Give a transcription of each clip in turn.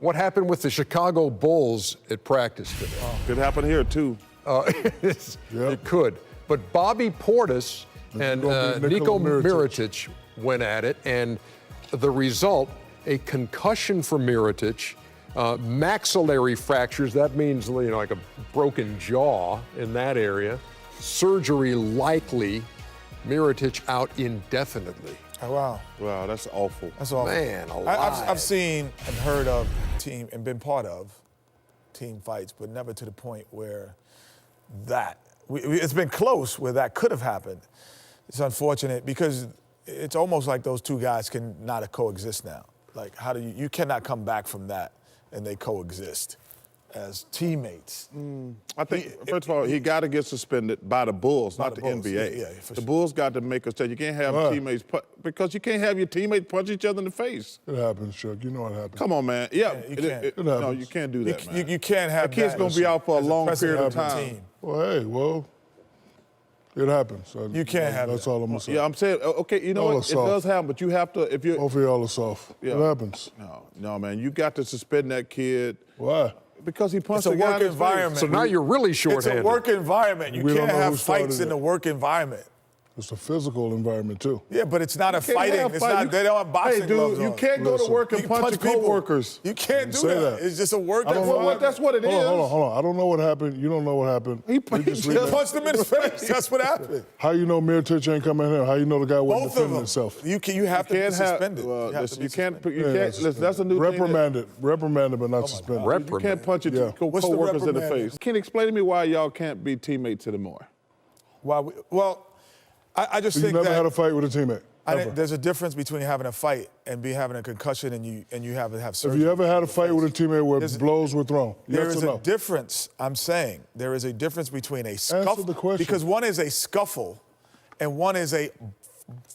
What happened with the Chicago Bulls at practice today? Could happen here, too. It could. But Bobby Portis and Niko Mirotic went at it, and the result, a concussion for Mirotic, maxillary fractures, that means like a broken jaw in that area, surgery likely, Mirotic out indefinitely. Oh, wow. Wow, that's awful. That's awful. Man, alive. I've seen and heard of team and been part of team fights, but never to the point where it's been close where that could have happened. It's unfortunate because it's almost like those two guys can not coexist now. Like, how do you cannot come back from that and they coexist as teammates. I think, first of all, he got to get suspended by the Bulls, not the NBA. Yeah, the Bulls got to make a stand. You can't have teammates, because you can't have your teammates punch each other in the face. It happens, Chuck. You know what happens. Come on, man. Yeah, you can't. No, you can't do that, man. You can't have that. Kid's going to be out for a long period of time. Well, it happens. You can't have That's all I'm going to say. Yeah, I'm saying, okay, you know what? It does happen, but you have to, if you're... Both of y'all are soft. Yeah. It happens. No, man. You got to suspend that kid. Why? Because he punched a work environment. So now you're really short-handed. It's a work environment. You can't have fights in the work environment. It's a physical environment, too. Yeah, but it's not a fighting. It's not, they don't have boxing gloves on. You can't go to work and punch your co-workers. You can't do that. It's just a work environment. That's what it is. Hold on. I don't know what happened. You don't know what happened. He punched him in the face. That's what happened. How you know Mirotic ain't coming here? How you know the guy wasn't defending himself? You have to be suspended. You can't. Listen, that's a new thing. Reprimanded, but not suspended. You can't punch your co-workers in the face. Can you explain to me why y'all can't be teammates anymore? Well, I just think that... You never had a fight with a teammate? There's a difference between having a fight and having a concussion and you have surgery. Have you ever had a fight with a teammate where blows were thrown? There is a difference, I'm saying. There is a difference between a scuffle. Answer the question. Because one is a scuffle and one is a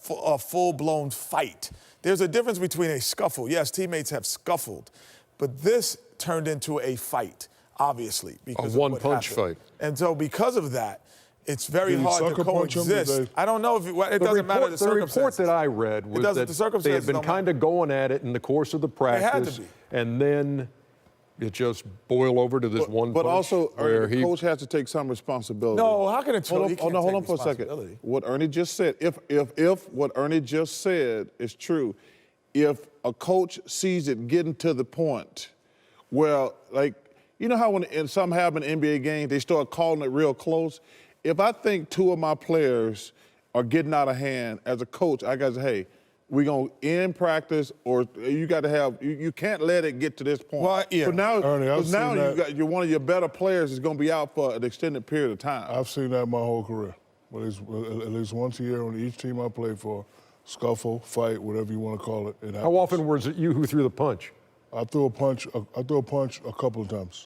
full-blown fight. There's a difference between a scuffle. Yes, teammates have scuffled, but this turned into a fight, obviously. Because a one-punch fight. And so because of that, it's very hard to coexist. I don't know if it doesn't matter the circumstances. The report that I read was that they had been kind of going at it in the course of the practice, and then it just boiled over to this one punch. But also, the coach has to take some responsibility. No, how can a coach? Hold on for a second. What Ernie just said, if what Ernie just said is true, if a coach sees it getting to the point where, like, you know how when some happen in NBA games, they start calling it real close? If I think two of my players are getting out of hand, as a coach, I got to say, hey, we're going to end practice, or you got to have, you can't let it get to this point. Well, yeah. But now, Ernie, one of your better players is going to be out for an extended period of time. I've seen that my whole career. At least once a year on each team I played for, scuffle, fight, whatever you want to call it. How often was it you who threw the punch? I threw a punch a couple of times.